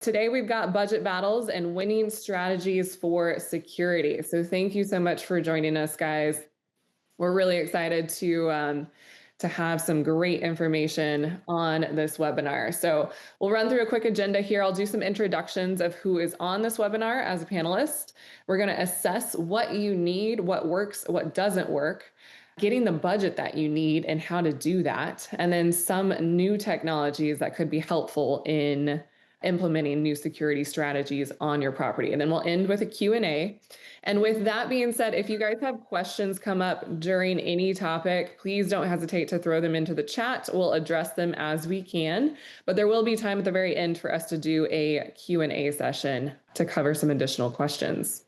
Today, we've got budget battles and winning strategies for security. So thank you so much for joining us, guys. We're really excited to have some great information on this webinar. So we'll run through a quick agenda here. I'll do some introductions of who is on this webinar as a panelist. We're going to assess what you need, what works, what doesn't work, getting the budget that you need and how to do that, and then some new technologies that could be helpful in implementing new security strategies on your property. And then we'll end with a Q&A. And with that being said, if you guys have questions come up during any topic, please don't hesitate to throw them into the chat. We'll address them as we can, but there will be time at the very end for us to do a Q&A session to cover some additional questions.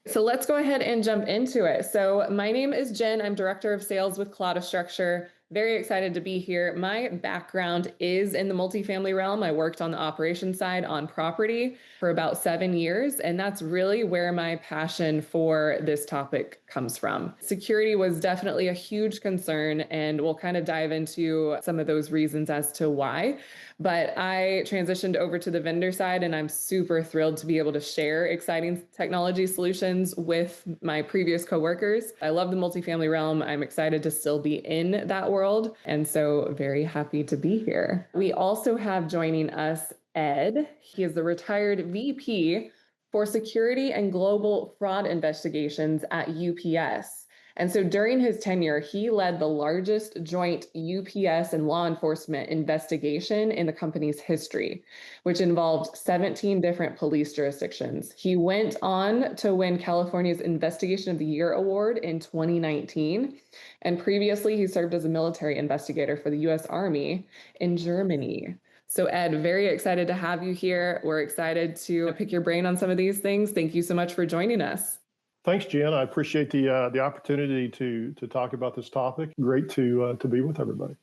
So let's go ahead and jump into it. So my name is Jen. I'm Director of Sales with Cloudastructure. Very excited to be here. My background is in the multifamily realm. I worked on the operations side on property for about 7 years, and that's really where my passion for this topic comes from. Security was definitely a huge concern, and we'll kind of dive into some of those reasons as to why. But I transitioned over to the vendor side, and I'm super thrilled to be able to share exciting technology solutions with my previous coworkers. I love the multifamily realm. I'm excited to still be in that world, and so very happy to be here. We also have joining us Ed. He is the retired VP for Security and Global Fraud Investigations at UPS. And so during his tenure, he led the largest joint UPS and law enforcement investigation in the company's history, which involved 17 different police jurisdictions. He went on to win California's Investigation of the Year award in 2019. And previously, he served as a military investigator for the US Army in Germany. So Ed, very excited to have you here. We're excited to pick your brain on some of these things. Thank you so much for joining us. Thanks, Jen. I appreciate the opportunity to talk about this topic. Great to be with everybody.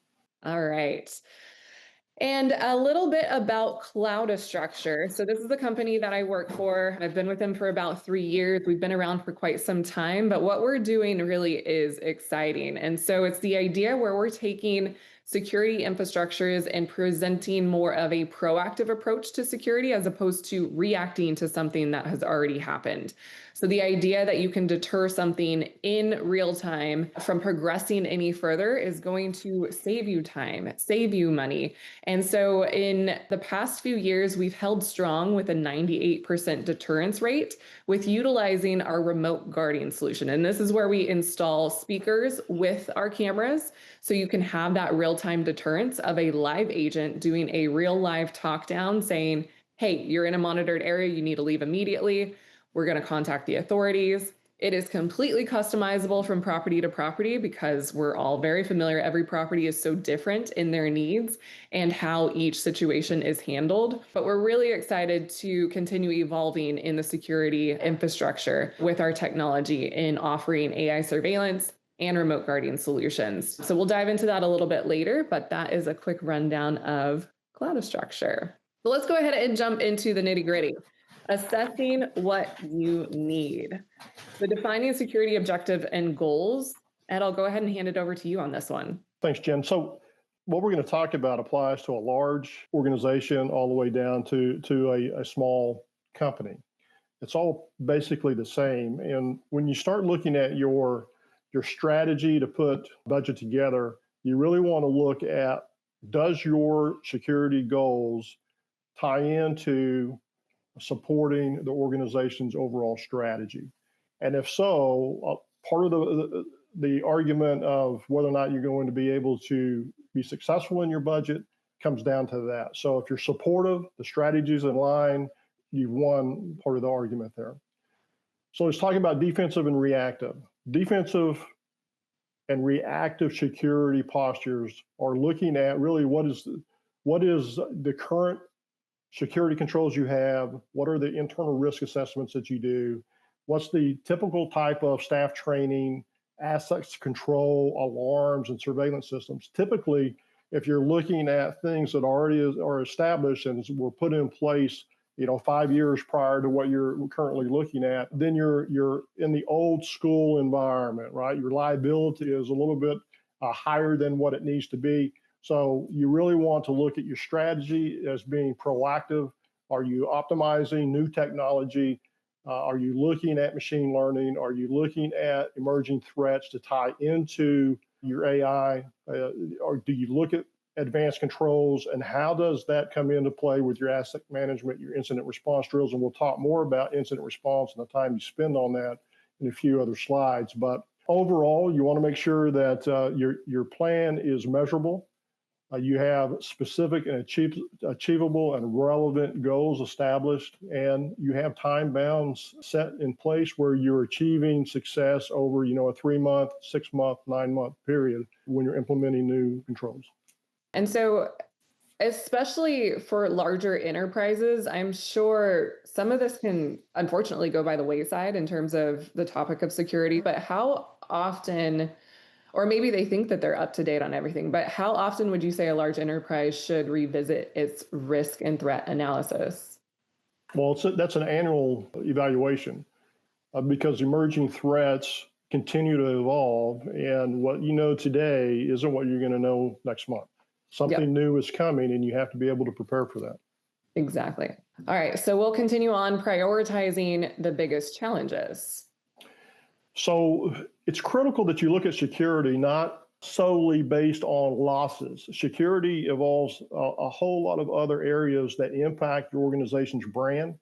All right. And a little bit about Cloudastructure. So this is a company that I work for. I've been with them for about 3 years. We've been around for quite some time, but what we're doing really is exciting. And so it's the idea where we're taking security infrastructures and presenting more of a proactive approach to security as opposed to reacting to something that has already happened. So the idea that you can deter something in real time from progressing any further is going to save you time, save you money. And so in the past few years, we've held strong with a 98% deterrence rate with utilizing our remote guarding solution. And this is where we install speakers with our cameras so you can have that real-time deterrence of a live agent doing a real live talk down saying, hey, you're in a monitored area, you need to leave immediately. We're going to contact the authorities. It is completely customizable from property to property because we're all very familiar. Every property is so different in their needs and how each situation is handled. But we're really excited to continue evolving in the security infrastructure with our technology in offering AI surveillance and remote guarding solutions. So we'll dive into that a little bit later, but that is a quick rundown of Cloudastructure. So let's go ahead and jump into the nitty-gritty. Assessing what you need. The defining security objective and goals. Ed, I'll go ahead and hand it over to you on this one. Thanks, Jen. So what we're going to talk about applies to a large organization all the way down to a small company. It's all basically the same. And when you start looking at your strategy to put budget together, you really want to look at, does your security goals tie into supporting the organization's overall strategy? And if so, part of the argument of whether or not you're going to be able to be successful in your budget comes down to that. So if you're supportive, the strategy's in line, you've won part of the argument there. So let's talk about defensive and reactive. Defensive and reactive security postures are looking at really what is the current security controls you have, what are the internal risk assessments that you do, what's the typical type of staff training, assets control, alarms, and surveillance systems. Typically, if you're looking at things that already are established and were put in place 5 years prior to what you're currently looking at, then you're in the old school environment, right? Your liability is a little bit higher than what it needs to be. So you really want to look at your strategy as being proactive Are you optimizing new technology? Are you looking at machine learning? Are you looking at emerging threats to tie into your AI? Or do you look at advanced controls, and how does that come into play with your asset management, your incident response drills? And we'll talk more about incident response and the time you spend on that in a few other slides. But overall, you want to make sure that your plan is measurable. You have specific and achievable and relevant goals established, and you have time bounds set in place where you're achieving success over, a 3-month, 6-month, 9-month period when you're implementing new controls. And so, especially for larger enterprises, I'm sure some of this can unfortunately go by the wayside in terms of the topic of security, but how often, or maybe they think that they're up to date on everything, but how often would you say a large enterprise should revisit its risk and threat analysis? Well, that's an annual evaluation because emerging threats continue to evolve, and what you know today isn't what you're going to know next month. Something new is coming, and you have to be able to prepare for that. Exactly. All right, so we'll continue on prioritizing the biggest challenges. So it's critical that you look at security not solely based on losses. Security involves a whole lot of other areas that impact your organization's brand.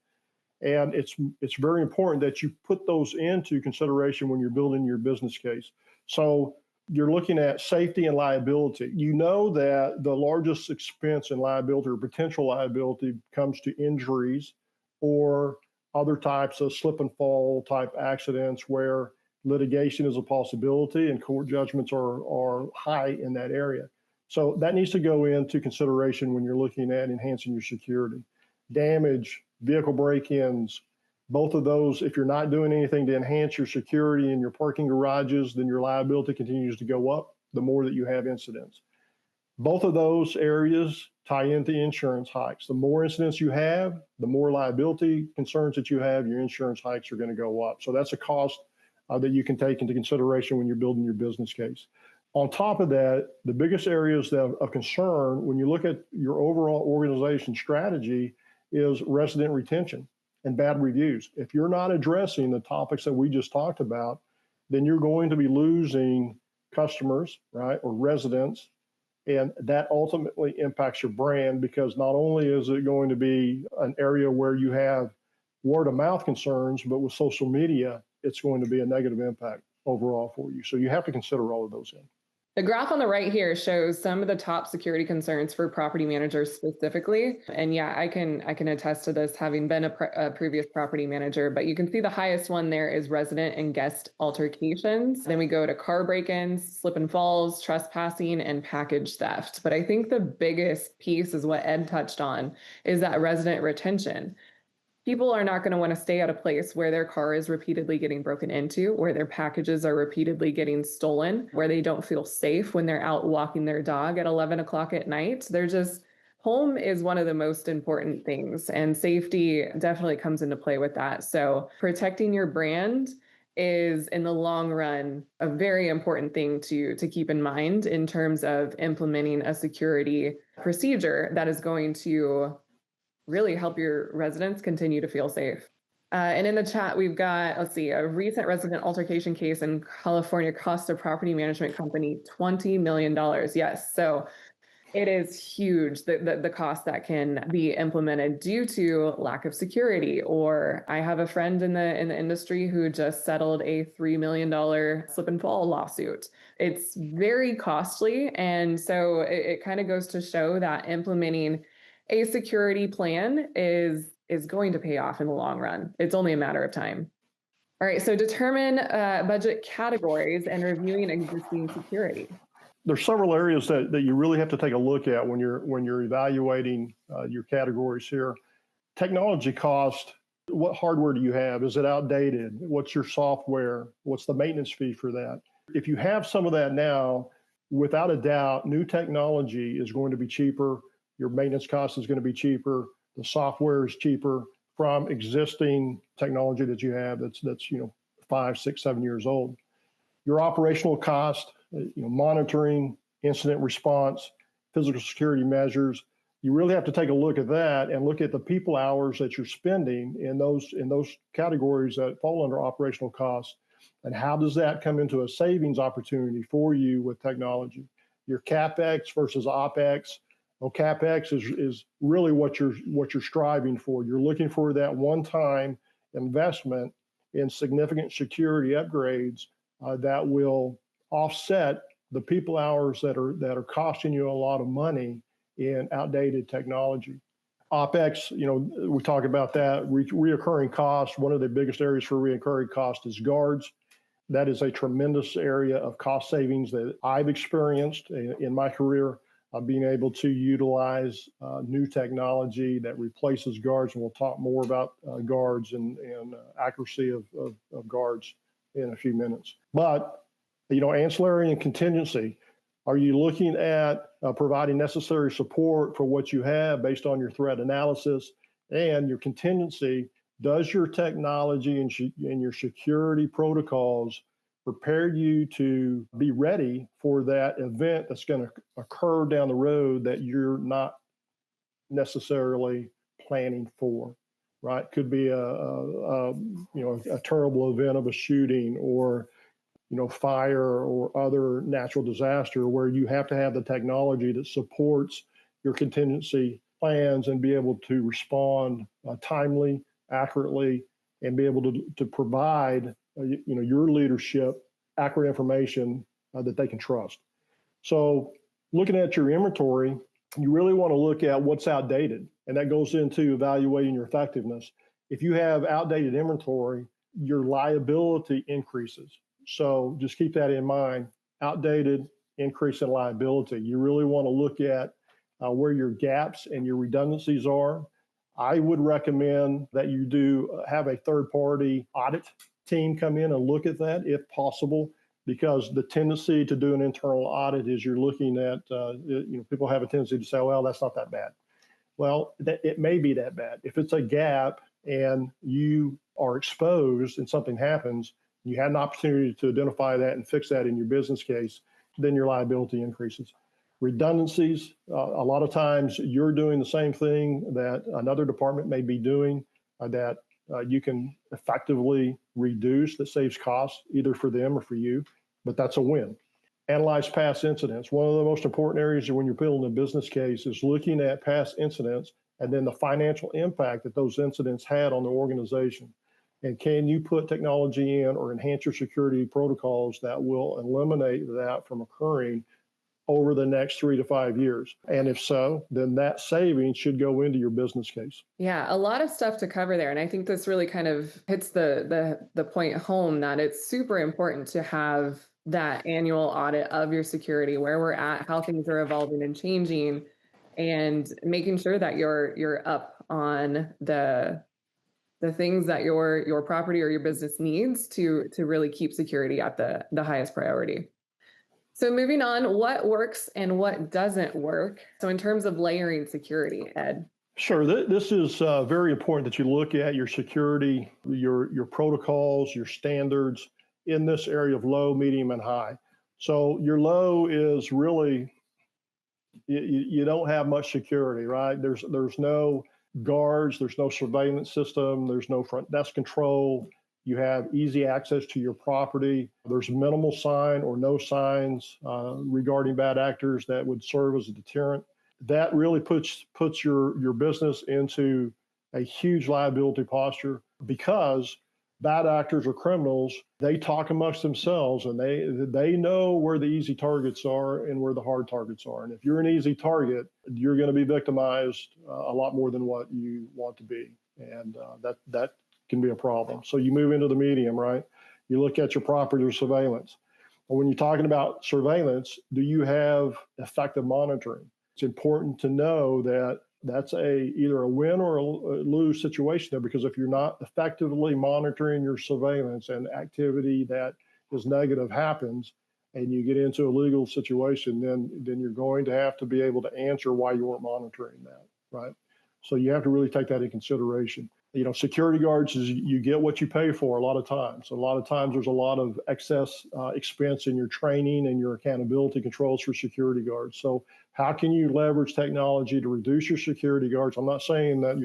And it's very important that you put those into consideration when you're building your business case. So you're looking at safety and liability. You know that the largest expense in liability or potential liability comes to injuries or other types of slip and fall type accidents where litigation is a possibility and court judgments are high in that area. So that needs to go into consideration when you're looking at enhancing your security. Damage, vehicle break-ins, both of those, if you're not doing anything to enhance your security in your parking garages, then your liability continues to go up the more that you have incidents. Both of those areas tie into insurance hikes. The more incidents you have, the more liability concerns that you have, your insurance hikes are going to go up. So that's a cost that you can take into consideration when you're building your business case. On top of that, the biggest areas of concern when you look at your overall organization strategy is resident retention and bad reviews. If you're not addressing the topics that we just talked about, then you're going to be losing customers, right, or residents, and that ultimately impacts your brand because not only is it going to be an area where you have word of mouth concerns, but with social media, it's going to be a negative impact overall for you. So you have to consider all of those in. The graph on the right here shows some of the top security concerns for property managers specifically. And yeah, I can attest to this having been a previous property manager, but you can see the highest one there is resident and guest altercations. Then we go to car break-ins, slip and falls, trespassing, and package theft. But I think the biggest piece is what Ed touched on, is that resident retention. People are not going to want to stay at a place where their car is repeatedly getting broken into, where their packages are repeatedly getting stolen, where they don't feel safe when they're out walking their dog at 11 o'clock at night. Home is one of the most important things, and safety definitely comes into play with that. So protecting your brand is, in the long run, a very important thing to keep in mind in terms of implementing a security procedure that is going to really help your residents continue to feel safe. And in the chat, we've got, a recent resident altercation case in California cost a property management company $20 million. Yes, so it is huge, the cost that can be implemented due to lack of security. Or I have a friend in the industry who just settled a $3 million slip and fall lawsuit. It's very costly. And so it kind of goes to show that implementing a security plan is going to pay off in the long run. It's only a matter of time. All right, so determine budget categories and reviewing existing security. There's several areas that you really have to take a look at when you're evaluating your categories here. Technology cost. What hardware do you have? Is it outdated? What's your software? What's the maintenance fee for that? If you have some of that now, without a doubt, new technology is going to be cheaper. Your maintenance cost is going to be cheaper. The software is cheaper from existing technology that you have that's 5, 6, 7 years old. Your operational cost, monitoring, incident response, physical security measures, you really have to take a look at that and look at the people hours that you're spending in those categories that fall under operational costs, and how does that come into a savings opportunity for you with technology. Your capex versus opex. Well, capex is really what you're striving for. You're looking for that one-time investment in significant security upgrades that will offset the people hours that are costing you a lot of money in outdated technology. OpEx, we talk about that, reoccurring costs. One of the biggest areas for reoccurring cost is guards. That is a tremendous area of cost savings that I've experienced in my career, being able to utilize new technology that replaces guards. And we'll talk more about guards and accuracy of guards in a few minutes. But, ancillary and contingency. Are you looking at providing necessary support for what you have based on your threat analysis and your contingency? Does your technology and your security protocols prepare you to be ready for that event that's going to occur down the road that you're not necessarily planning for? Right? Could be a terrible event of a shooting, or fire or other natural disaster, where you have to have the technology that supports your contingency plans and be able to respond timely, accurately, and be able to provide your leadership accurate information that they can trust. So looking at your inventory, you really want to look at what's outdated, and that goes into evaluating your effectiveness. If you have outdated inventory, your liability increases. So just keep that in mind. Outdated, increase in liability. You really want to look at where your gaps and your redundancies are. I would recommend that you do have a third-party audit team come in and look at that if possible, because the tendency to do an internal audit is you're looking at, people have a tendency to say, well, that's not that bad. Well, it may be that bad. If it's a gap and you are exposed and something happens, you had an opportunity to identify that and fix that in your business case, then your liability increases. Redundancies, a lot of times you're doing the same thing that another department may be doing that you can effectively reduce, that saves costs either for them or for you, but that's a win. Analyze past incidents. One of the most important areas when you're building a business case is looking at past incidents and then the financial impact that those incidents had on the organization. And can you put technology in or enhance your security protocols that will eliminate that from occurring over the next 3 to 5 years? And if so, then that savings should go into your business case. Yeah, a lot of stuff to cover there. And I think this really kind of hits the point home that it's super important to have that annual audit of your security, where we're at, how things are evolving and changing, and making sure that you're up on the things that your property or your business needs to really keep security at the highest priority. So moving on, what works and what doesn't work? So in terms of layering security, Ed. Sure. This is very important that you look at your security, your protocols, your standards in this area of low, medium, and high. So your low is really, you don't have much security, right? There's no guards, there's no surveillance system, there's no front desk control. You have easy access to your property. There's minimal sign or no signs regarding bad actors that would serve as a deterrent. That really puts your business into a huge liability posture, because bad actors or criminals, they talk amongst themselves, and they know where the easy targets are and where the hard targets are. And if you're an easy target, you're going to be victimized a lot more than what you want to be. And that can be a problem. So you move into the medium, right? You look at your property or surveillance. And when you're talking about surveillance, do you have effective monitoring? It's important to know that that's either a win or a lose situation there, because if you're not effectively monitoring your surveillance and activity that is negative happens and you get into a legal situation, then you're going to have to be able to answer why you weren't monitoring that, right? So you have to really take that in consideration. Security guards is you get what you pay for a lot of times. A lot of times there's a lot of excess expense in your training and your accountability controls for security guards. So how can you leverage technology to reduce your security guards? I'm not saying that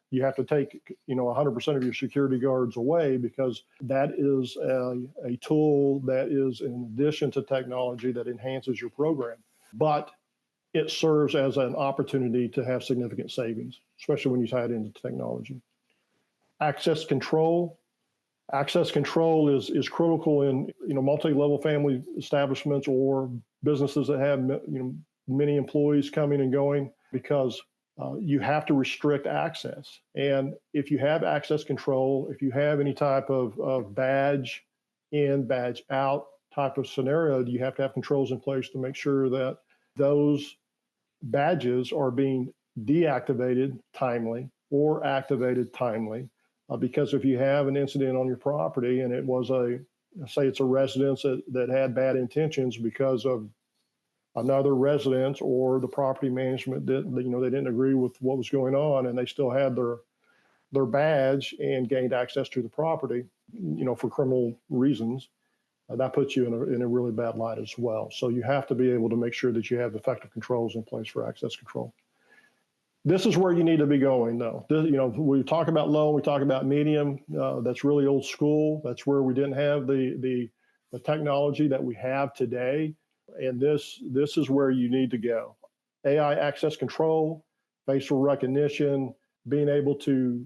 you have to take 100% of your security guards away, because that is a tool that is in addition to technology that enhances your program. But it serves as an opportunity to have significant savings, especially when you tie it into technology. Access control. Access control is critical in multi-level family establishments or businesses that have many employees coming and going, because you have to restrict access. And if you have access control, if you have any type of badge in, badge out type of scenario, you have to have controls in place to make sure that those badges are being deactivated timely or activated timely. Because if you have an incident on your property and it was say it's a residence that had bad intentions because of another residence, or the property management they didn't agree with what was going on, and they still had their badge and gained access to the property, for criminal reasons, that puts you in a really bad light as well. So you have to be able to make sure that you have effective controls in place for access control. This is where you need to be going, though. We talk about low, we talk about medium. That's really old school. That's where we didn't have the technology that we have today. And this is where you need to go. AI access control, facial recognition, being able to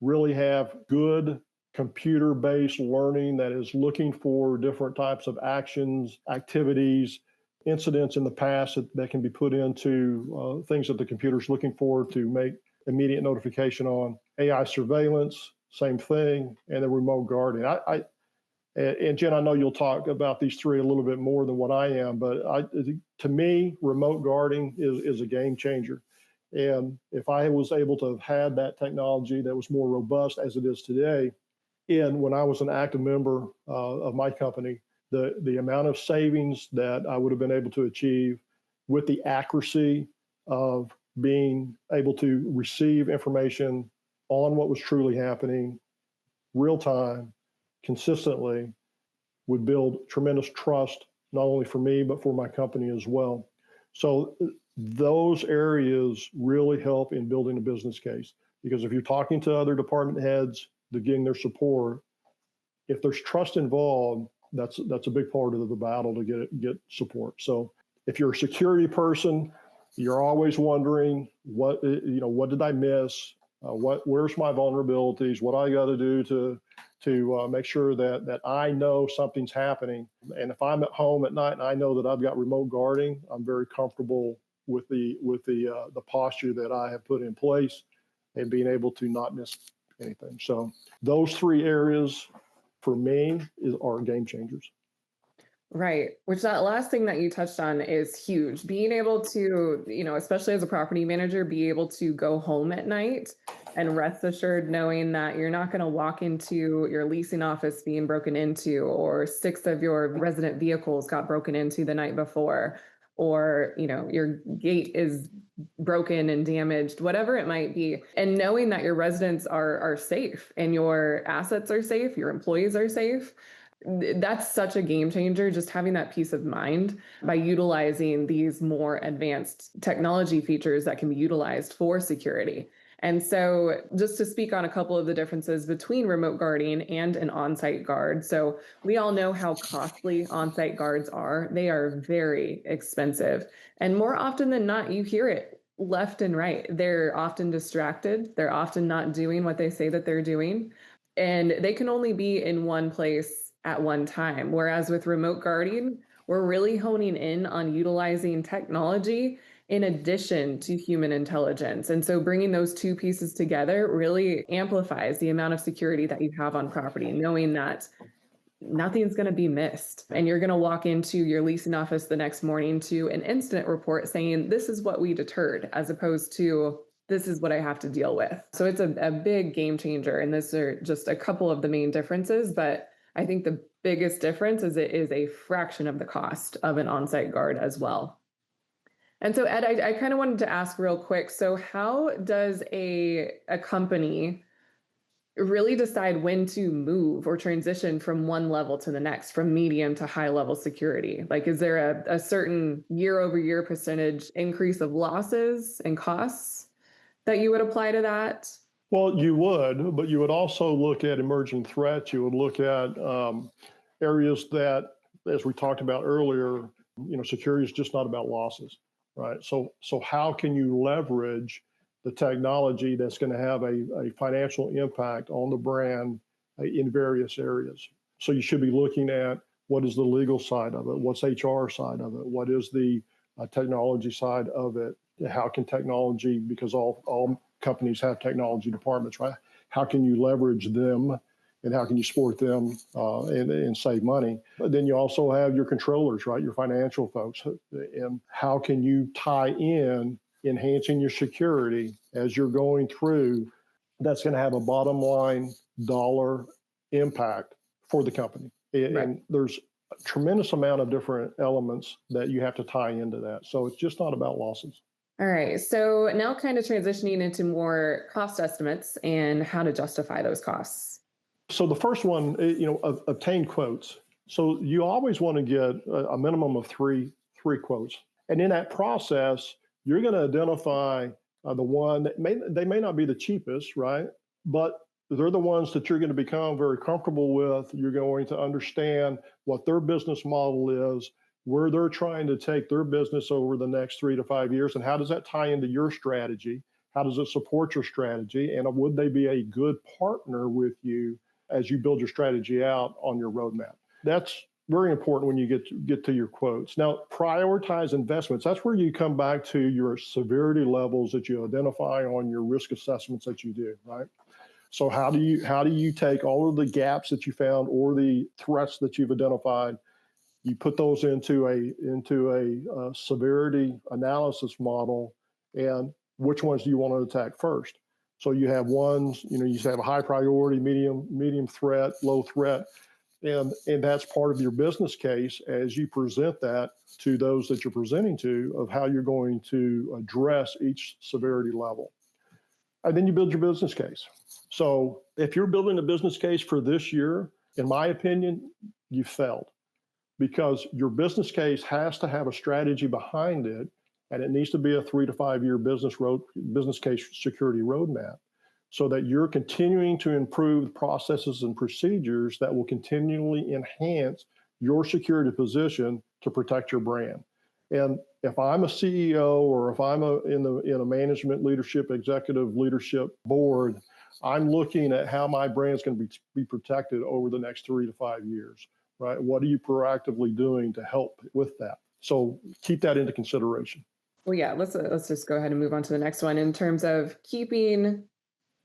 really have good computer-based learning that is looking for different types of actions, activities, incidents in the past that can be put into things that the computer's looking for to make immediate notification on. AI surveillance, same thing, and then remote guarding. And Jen, I know you'll talk about these three a little bit more than what I am, but to me, remote guarding is a game changer. And if I was able to have had that technology that was more robust as it is today, and when I was an active member of my company, the amount of savings that I would have been able to achieve with the accuracy of being able to receive information on what was truly happening, real time, consistently, would build tremendous trust, not only for me, but for my company as well. So those areas really help in building a business case, because if you're talking to other department heads, they're getting their support. If there's trust involved, that's a big part of the battle to get support. So if you're a security person, you're always wondering what did I miss? Where's my vulnerabilities? What I got to do to make sure that I know something's happening. And if I'm at home at night and I know that I've got remote guarding, I'm very comfortable with the posture that I have put in place and being able to not miss anything. So those three areas for me are game changers. Right. Which that last thing that you touched on is huge. Being able to, especially as a property manager, be able to go home at night and rest assured knowing that you're not going to walk into your leasing office being broken into, or 6 of your resident vehicles got broken into the night before, or, your gate is broken and damaged, whatever it might be. And knowing that your residents are safe and your assets are safe, your employees are safe. That's such a game changer, just having that peace of mind by utilizing these more advanced technology features that can be utilized for security. And so just to speak on a couple of the differences between remote guarding and an on-site guard. So we all know how costly on-site guards are. They are very expensive. And more often than not, you hear it left and right. They're often distracted. They're often not doing what they say that they're doing. And they can only be in one place at one time. Whereas with remote guarding, we're really honing in on utilizing technology in addition to human intelligence. And so bringing those two pieces together really amplifies the amount of security that you have on property, knowing that nothing's going to be missed. And you're going to walk into your leasing office the next morning to an incident report saying, this is what we deterred, as opposed to, this is what I have to deal with. So it's a big game changer. And these are just a couple of the main differences, but I think the biggest difference is it is a fraction of the cost of an on-site guard as well. And so, Ed, I kind of wanted to ask real quick. So how does a company really decide when to move or transition from one level to the next, from medium to high level security? Like, is there a certain year over year percentage increase of losses and costs that you would apply to that? Well, you would, but you would also look at emerging threats. You would look at areas that, as we talked about earlier, security is just not about losses, right? So how can you leverage the technology that's going to have a financial impact on the brand in various areas? So you should be looking at what is the legal side of it, what's HR side of it, what is the technology side of it, how can technology, because all companies have technology departments, right? How can you leverage them and how can you support them and save money? But then you also have your controllers, right? Your financial folks. And how can you tie in enhancing your security as you're going through? That's going to have a bottom line dollar impact for the company. And Right. there's a tremendous amount of different elements that you have to tie into that. So it's just not about losses. All right. So now kind of transitioning into more cost estimates and how to justify those costs. So the first one, obtain quotes. So you always want to get a minimum of three quotes, and in that process, you're going to identify the one that they may not be the cheapest, right? But they're the ones that you're going to become very comfortable with. You're going to understand what their business model is, where they're trying to take their business over the next 3 to 5 years, and how does that tie into your strategy? How does it support your strategy? And would they be a good partner with you as you build your strategy out on your roadmap? That's very important when you get to your quotes. Now, prioritize investments. That's where you come back to your severity levels that you identify on your risk assessments that you do, right? So how do you take all of the gaps that you found or the threats that you've identified? You put those into a severity analysis model, and which ones do you want to attack first? So you have ones, you have a high priority, medium threat, low threat, and that's part of your business case as you present that to those that you're presenting to of how you're going to address each severity level. And then you build your business case. So if you're building a business case for this year, in my opinion, you failed, because your business case has to have a strategy behind it, and it needs to be a 3 to 5 year business case security roadmap, so that you're continuing to improve processes and procedures that will continually enhance your security position to protect your brand. And if I'm a CEO or if I'm in a management leadership, executive leadership board, I'm looking at how my brand's going to be protected over the next 3 to 5 years, right? What are you proactively doing to help with that? So keep that into consideration. Well, yeah, let's just go ahead and move on to the next one in terms of keeping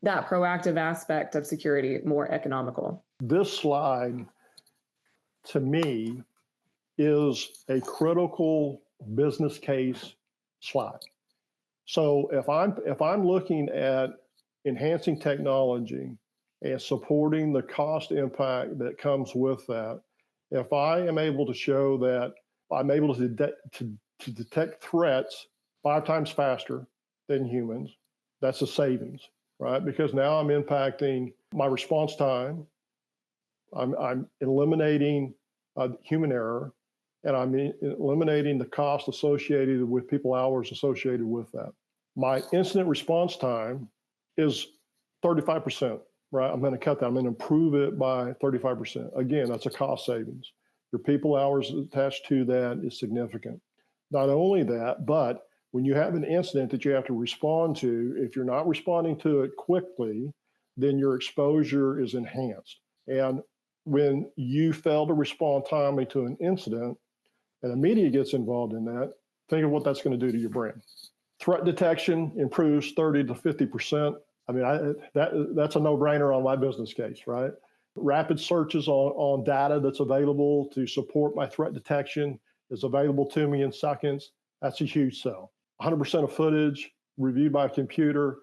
that proactive aspect of security more economical. This slide, to me, is a critical business case slide. So if I'm looking at enhancing technology and supporting the cost impact that comes with that, if I am able to show that I'm able to detect threats 5 times faster than humans, that's a savings, right? Because now I'm impacting my response time, I'm eliminating human error, and I'm eliminating the cost associated with people hours associated with that. My incident response time is 35%, right? I'm going to cut that. I'm going to improve it by 35%. Again, that's a cost savings. Your people hours attached to that is significant. Not only that, but when you have an incident that you have to respond to, if you're not responding to it quickly, then your exposure is enhanced. And when you fail to respond timely to an incident and the media gets involved in that, think of what that's going to do to your brand. Threat detection improves 30 to 50%. I mean, that's a no-brainer on my business case, right? Rapid searches on data that's available to support my threat detection is available to me in seconds. That's a huge sell. 100% of footage reviewed by a computer,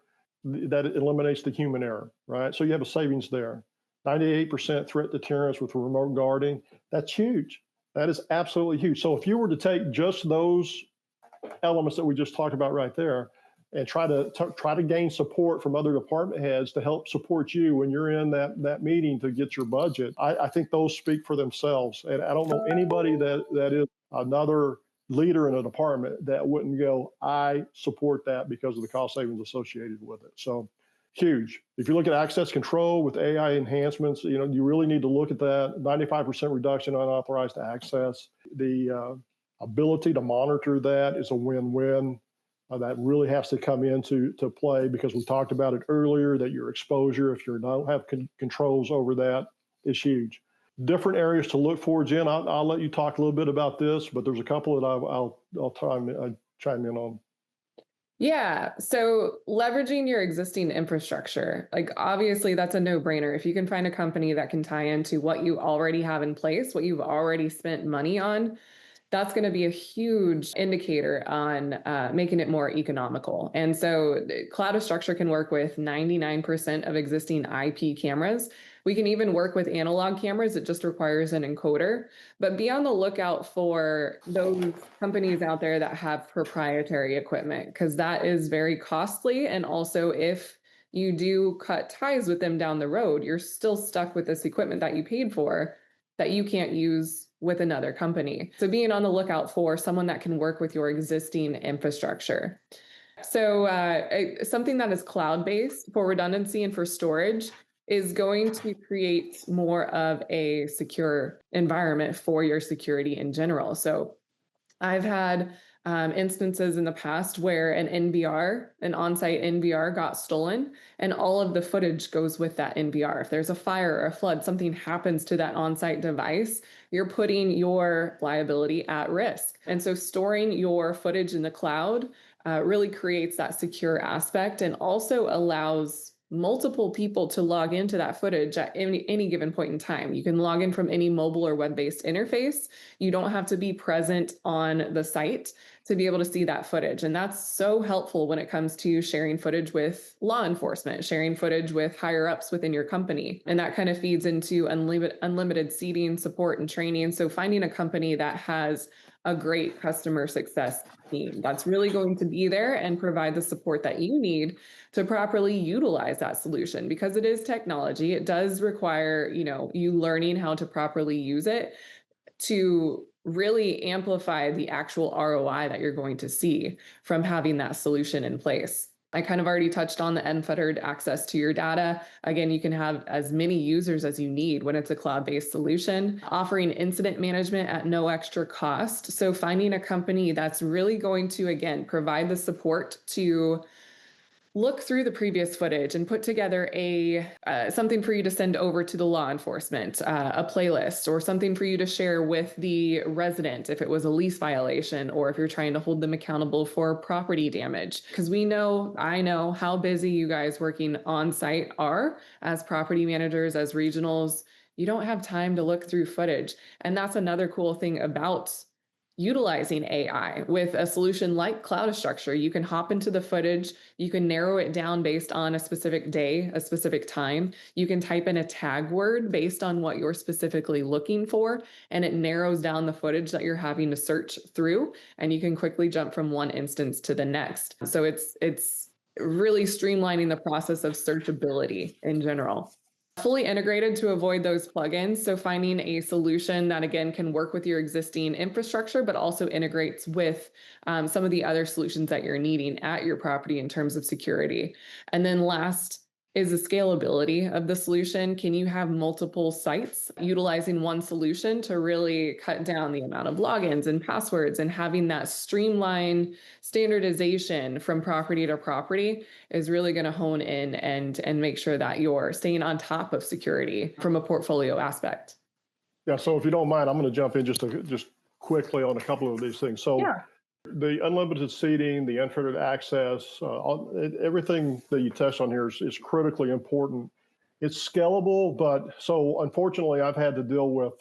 that eliminates the human error, right? So you have a savings there. 98% threat deterrence with remote guarding, that's huge. That is absolutely huge. So if you were to take just those elements that we just talked about right there, and try to gain support from other department heads to help support you when you're in that meeting to get your budget. I think those speak for themselves. And I don't know anybody that is another leader in a department that wouldn't go, I support that because of the cost savings associated with it. So huge. If you look at access control with AI enhancements, you really need to look at that 95% reduction on unauthorized access. The ability to monitor that is a win-win. That really has to come into play because we talked about it earlier that your exposure, if you don't have controls over that, is huge. Different areas to look for, Jen. I'll let you talk a little bit about this, but there's a couple that I'll chime in on. Yeah. So leveraging your existing infrastructure, like obviously that's a no-brainer. If you can find a company that can tie into what you already have in place, what you've already spent money on, that's going to be a huge indicator on making it more economical. And so Cloud-Structure can work with 99% of existing IP cameras. We can even work with analog cameras. It just requires an encoder. But be on the lookout for those companies out there that have proprietary equipment, because that is very costly. And also, if you do cut ties with them down the road, you're still stuck with this equipment that you paid for that you can't use with another company. So being on the lookout for someone that can work with your existing infrastructure. So something that is cloud-based for redundancy and for storage is going to create more of a secure environment for your security in general. So I've had instances in the past where an on-site NVR got stolen, and all of the footage goes with that NVR. If there's a fire or a flood, something happens to that on-site device, you're putting your liability at risk. And so storing your footage in the cloud really creates that secure aspect and also allows multiple people to log into that footage at any given point in time. You can log in from any mobile or web-based interface. You don't have to be present on the site to be able to see that footage. And that's so helpful when it comes to sharing footage with law enforcement, sharing footage with higher ups within your company. And that kind of feeds into unlimited seating, support, and training. So finding a company that has a great customer success team that's really going to be there and provide the support that you need to properly utilize that solution, because it is technology. It does require, you learning how to properly use it to really amplify the actual ROI that you're going to see from having that solution in place. I kind of already touched on the unfettered access to your data. Again, you can have as many users as you need when it's a cloud-based solution, offering incident management at no extra cost. So finding a company that's really going to, again, provide the support to look through the previous footage and put together something for you to send over to the law enforcement, a playlist, or something for you to share with the resident if it was a lease violation, or if you're trying to hold them accountable for property damage. Because I know how busy you guys working on site are as property managers, as regionals. You don't have time to look through footage. And that's another cool thing about utilizing AI with a solution like Cloud-Structure. You can hop into the footage, you can narrow it down based on a specific day, a specific time. You can type in a tag word based on what you're specifically looking for, and it narrows down the footage that you're having to search through, and you can quickly jump from one instance to the next. So it's really streamlining the process of searchability in general. Fully integrated to avoid those plugins. So finding a solution that, again, can work with your existing infrastructure, but also integrates with some of the other solutions that you're needing at your property in terms of security. And then last is the scalability of the solution. Can you have multiple sites utilizing one solution to really cut down the amount of logins and passwords, and having that streamlined standardization from property to property is really going to hone in and make sure that you're staying on top of security from a portfolio aspect. Yeah, so if you don't mind, I'm going to jump in just quickly on a couple of these things. So yeah. The unlimited seating, the unfettered access, everything that you touched on here is critically important. It's scalable, but so unfortunately, I've had to deal with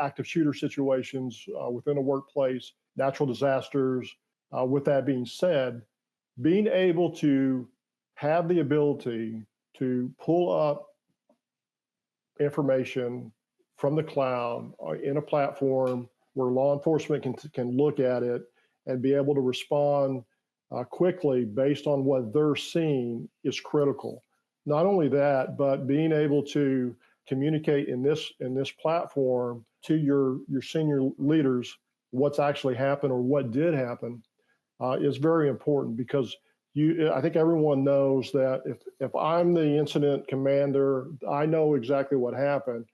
active shooter situations within a workplace, natural disasters. With that being said, being able to have the ability to pull up information from the cloud in a platform where law enforcement can look at it and be able to respond quickly based on what they're seeing is critical. Not only that, but being able to communicate in this platform to your senior leaders what's actually happened or what did happen is very important because I think everyone knows that if I'm the incident commander, I know exactly what happened.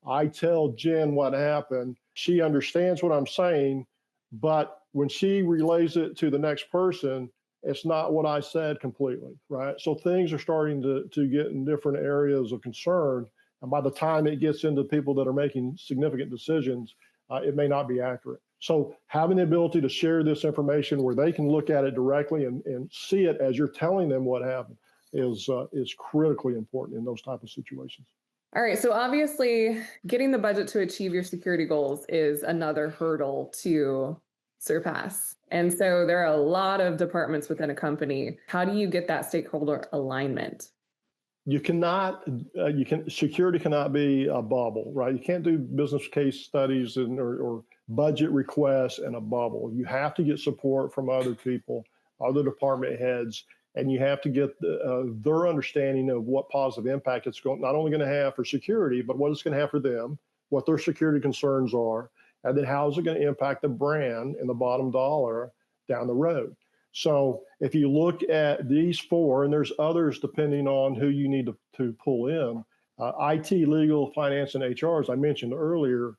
I tell Jen what happened. She understands what I'm saying, but when she relays it to the next person, it's not what I said completely, right? So things are starting to get in different areas of concern. And by the time it gets into people that are making significant decisions, it may not be accurate. So having the ability to share this information where they can look at it directly and see it as you're telling them what happened is critically important in those type of situations. All right. So obviously, getting the budget to achieve your security goals is another hurdle to surpass. And so there are a lot of departments within a company. How do you get that stakeholder alignment? You cannot, security cannot be a bubble, right? You can't do business case studies or budget requests in a bubble. You have to get support from other people, other department heads, and you have to get their understanding of what positive impact it's not only going to have for security, but what it's going to have for them, what their security concerns are, and then how is it going to impact the brand and the bottom dollar down the road. So if you look at these four, and there's others depending on who you need to pull in, IT, legal, finance, and HR, as I mentioned earlier,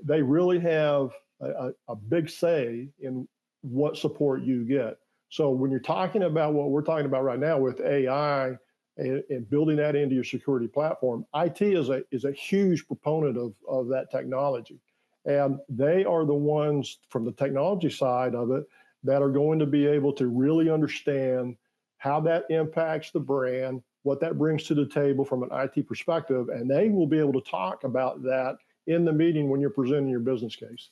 they really have a big say in what support you get. So when you're talking about what we're talking about right now with AI and building that into your security platform, IT is a huge proponent of that technology. And they are the ones from the technology side of it that are going to be able to really understand how that impacts the brand, what that brings to the table from an IT perspective, and they will be able to talk about that in the meeting when you're presenting your business case.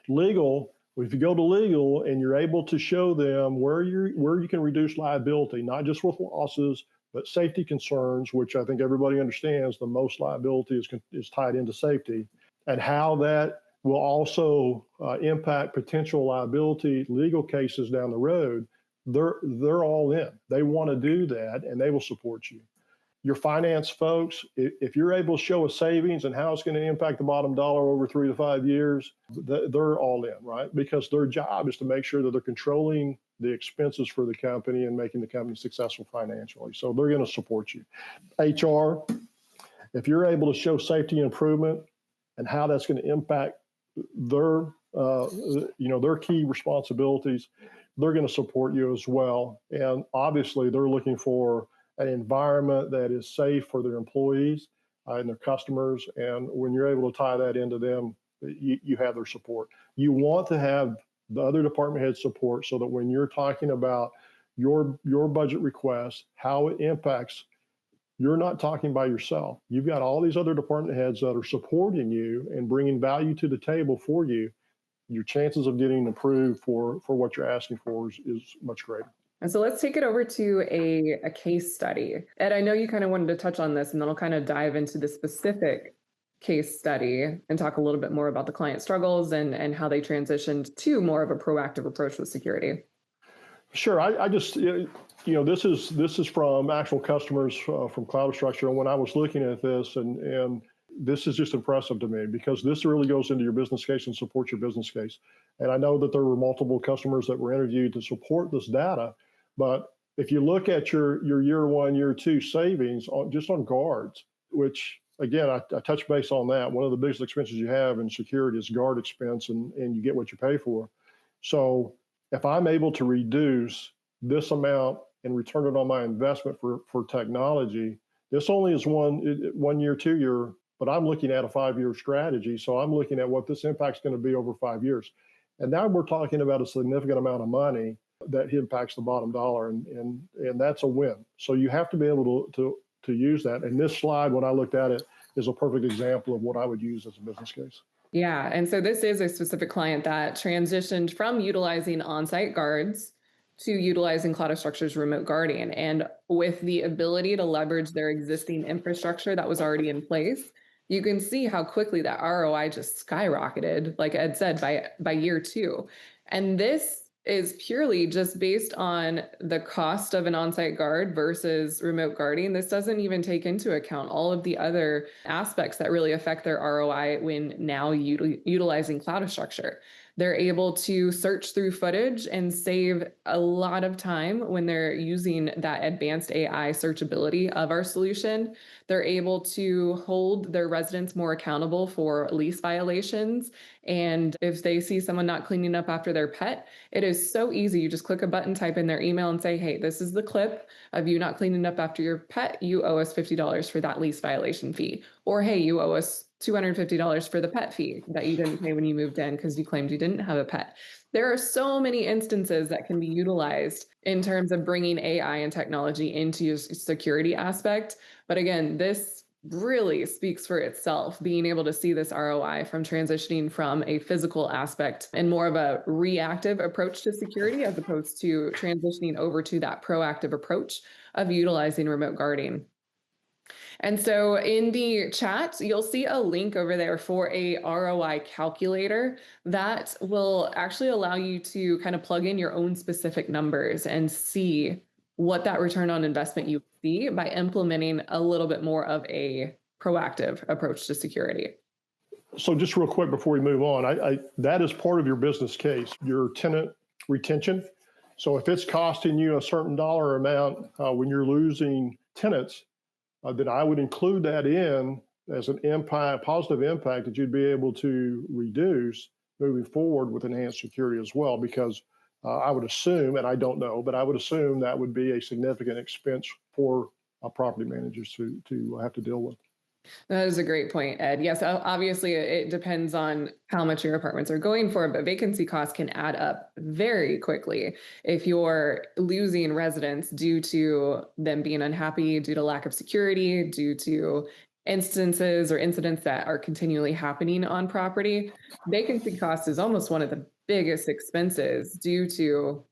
Legal, if you go to legal and you're able to show them where you can reduce liability, not just with losses, but safety concerns, which I think everybody understands the most liability is tied into safety, and how that will also impact potential liability legal cases down the road, they're all in. They want to do that, and they will support you. Your finance folks, if you're able to show a savings and how it's going to impact the bottom dollar over 3 to 5 years, they're all in, right? Because their job is to make sure that they're controlling the expenses for the company and making the company successful financially. So they're going to support you. HR, if you're able to show safety improvement and how that's going to impact their their key responsibilities, they're going to support you as well. And obviously, they're looking for an environment that is safe for their employees and their customers. And when you're able to tie that into them, you have their support. You want to have the other department head support so that when you're talking about your budget request, how it impacts, you're not talking by yourself. You've got all these other department heads that are supporting you and bringing value to the table for you. Your chances of getting approved for what you're asking for is much greater. And so let's take it over to a case study. Ed, I know you kind of wanted to touch on this, and then I'll kind of dive into the specific case study and talk a little bit more about the client struggles and how they transitioned to more of a proactive approach with security. Sure. I just, this is from actual customers from CloudStructure. And when I was looking at this, and this is just impressive to me because this really goes into your business case and supports your business case. And I know that there were multiple customers that were interviewed to support this data. But if you look at your year one, year two savings just on guards, which again, I touch base on that. One of the biggest expenses you have in security is guard expense, and you get what you pay for. So if I'm able to reduce this amount and return it on my investment for technology, this only is one year, 2 year, but I'm looking at a 5-year strategy. So I'm looking at what this impact's going to be over 5 years. And now we're talking about a significant amount of money that impacts the bottom dollar, and that's a win. So you have to be able to use that. And this slide, when I looked at it, is a perfect example of what I would use as a business case. Yeah. And so this is a specific client that transitioned from utilizing on-site guards to utilizing CloudStructure's remote guarding. And with the ability to leverage their existing infrastructure that was already in place, you can see how quickly that ROI just skyrocketed, like Ed said, by year two. And this is purely just based on the cost of an on-site guard versus remote guarding. This doesn't even take into account all of the other aspects that really affect their ROI when now utilizing cloud infrastructure. They're able to search through footage and save a lot of time when they're using that advanced AI searchability of our solution. They're able to hold their residents more accountable for lease violations. And if they see someone not cleaning up after their pet, it is so easy. You just click a button, type in their email, and say, hey, this is the clip of you not cleaning up after your pet. You owe us $50 for that lease violation fee. Or, hey, you owe us $250 for the pet fee that you didn't pay when you moved in because you claimed you didn't have a pet. There are so many instances that can be utilized in terms of bringing AI and technology into your security aspect. But again, this really speaks for itself, being able to see this ROI from transitioning from a physical aspect and more of a reactive approach to security as opposed to transitioning over to that proactive approach of utilizing remote guarding. And so in the chat, you'll see a link over there for a ROI calculator that will actually allow you to kind of plug in your own specific numbers and see what that return on investment you see by implementing a little bit more of a proactive approach to security. So just real quick before we move on, that is part of your business case, your tenant retention. So if it's costing you a certain dollar amount when you're losing tenants, then I would include that in as an impact, positive impact that you'd be able to reduce moving forward with enhanced security as well, because I would assume, and I don't know, but I would assume that would be a significant expense for property managers to have to deal with. That is a great point, Ed. Yes, obviously it depends on how much your apartments are going for, but vacancy costs can add up very quickly if you're losing residents due to them being unhappy, due to lack of security, due to instances or incidents that are continually happening on property. Vacancy cost is almost one of the biggest expenses due to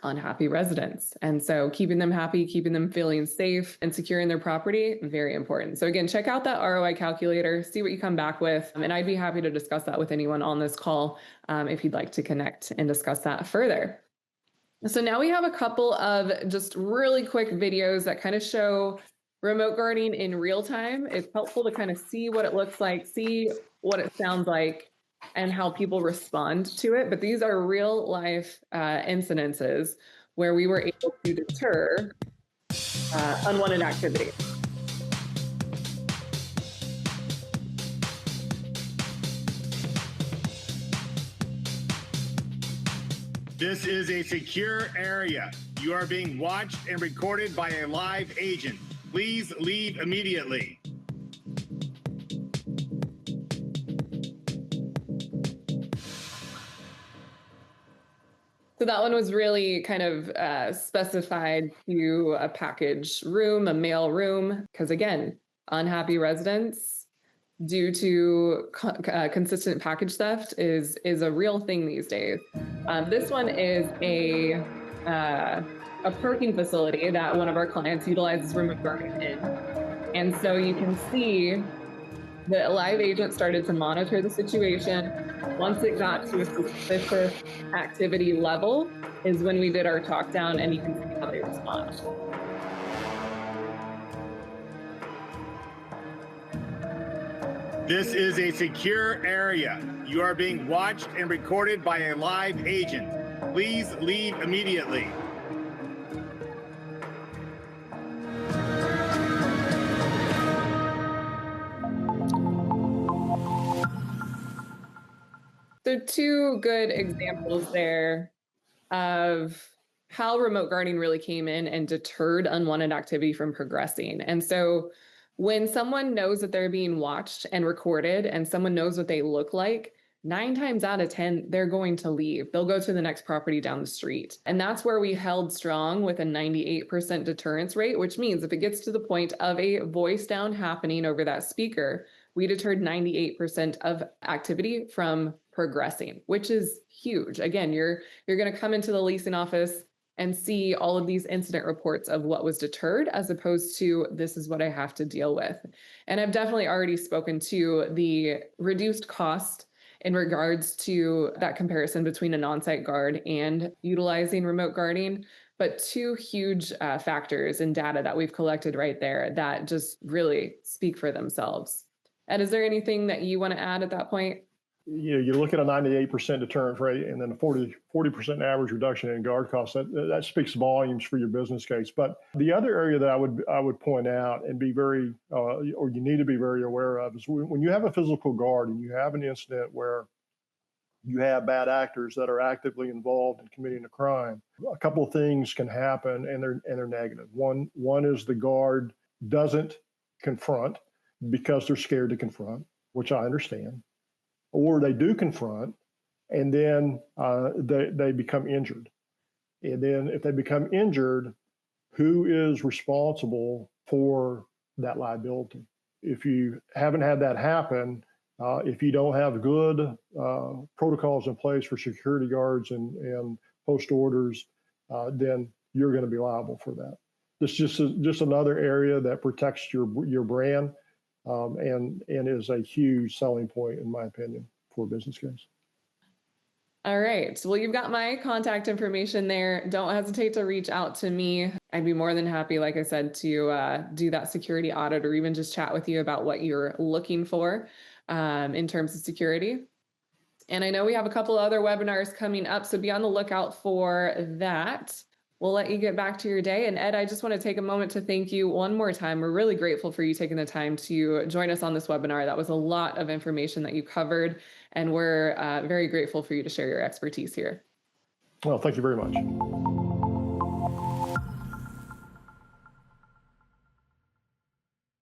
unhappy residents. And so keeping them happy, keeping them feeling safe and secure in their property, very important. So again, check out that ROI calculator, see what you come back with. And I'd be happy to discuss that with anyone on this call if you'd like to connect and discuss that further. So now we have a couple of just really quick videos that kind of show remote guarding in real time. It's helpful to kind of see what it looks like, see what it sounds like, and how people respond to it. But these are real life incidences where we were able to deter unwanted activity. This is a secure area. You are being watched and recorded by a live agent. Please leave immediately. So that one was really kind of specified to a package room, a mail room, because again, unhappy residents due to consistent package theft is a real thing these days. This one is a parking facility that one of our clients utilizes remote guarding in. And so you can see the live agent started to monitor the situation. Once it got to a suspicious activity level is when we did our talk down, and you can see how they respond. This is a secure area. You are being watched and recorded by a live agent. Please leave immediately. So two good examples there of how remote guarding really came in and deterred unwanted activity from progressing. And so when someone knows that they're being watched and recorded and someone knows what they look like, 9 times out of 10, they're going to leave. They'll go to the next property down the street. And that's where we held strong with a 98% deterrence rate, which means if it gets to the point of a voice down happening over that speaker, we deterred 98% of activity from progressing, which is huge. Again, you're going to come into the leasing office and see all of these incident reports of what was deterred as opposed to this is what I have to deal with. And I've definitely already spoken to the reduced cost in regards to that comparison between an on-site guard and utilizing remote guarding. But two huge factors in data that we've collected right there that just really speak for themselves. Ed, is there anything that you want to add at that point? You look at a 98% deterrent rate and then a 40% average reduction in guard costs. That speaks volumes for your business case. But the other area that I would point out and be very, or you need to be very aware of, is when you have a physical guard and you have an incident where you have bad actors that are actively involved in committing a crime, a couple of things can happen, and they're negative. One is the guard doesn't confront because they're scared to confront, which I understand. Or they do confront, and then they become injured. And then if they become injured, who is responsible for that liability? If you haven't had that happen, if you don't have good protocols in place for security guards and post orders, then you're going to be liable for that. This is just another area that protects your brand. And is a huge selling point, in my opinion, for a business case. All right. Well, you've got my contact information there. Don't hesitate to reach out to me. I'd be more than happy, like I said, to do that security audit or even just chat with you about what you're looking for in terms of security. And I know we have a couple other webinars coming up, so be on the lookout for that. We'll let you get back to your day. And Ed, I just want to take a moment to thank you one more time. We're really grateful for you taking the time to join us on this webinar. That was a lot of information that you covered, and we're very grateful for you to share your expertise here. Well, thank you very much.